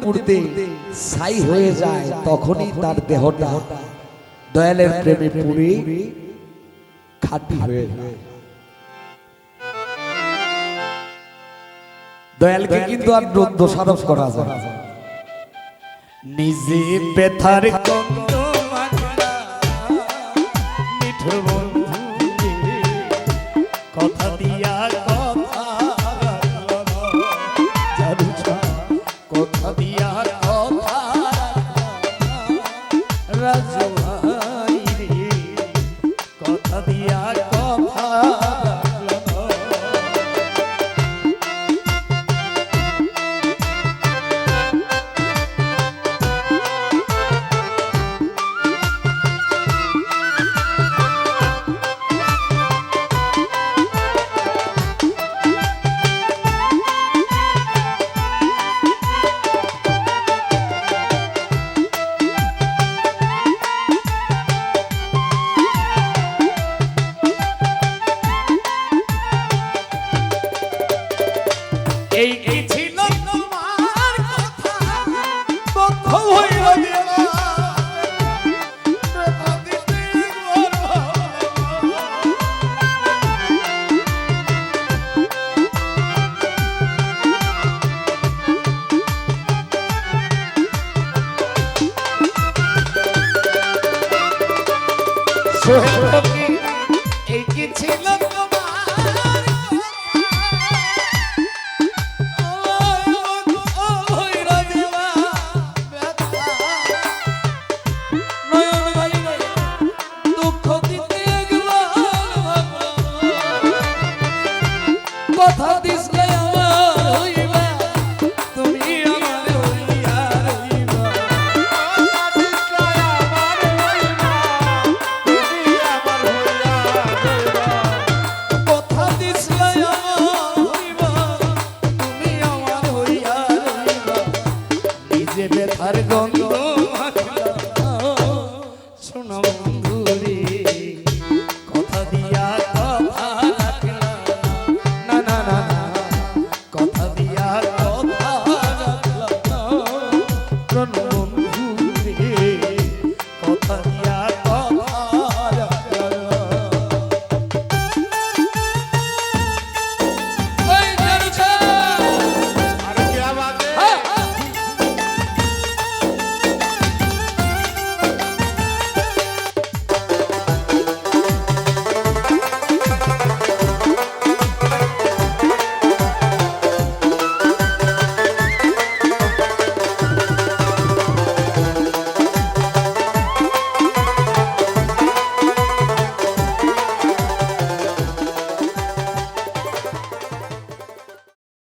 পুড়তে ছাই হয়ে যায় তখনই তার দেহটা দয়ালের প্রেমে পুড়ে খাঁটি হয়ে যায়। দয়ালকে কিন্তু আর দোষারোপ করা যায় না। নিজে ব্যথার গন্ধ মাখা মিঠো বন্ধু কথা দিয়া কথা দিয়া কথা রাজভাই রে কথা দিয়া কথা এই কি ছিল তোমার কথা বন্ধ হইল দেওয়া এই কি ছিল কথা দিসলে আমার হইবা তুমি আমার হইয়া রইবা কথা দিসলে আমার হইবা তুমি আমার হইয়া রইবা কথা দিসলে আমার হইবা তুমি আমার হইয়া রইবা নিজে ব্যথার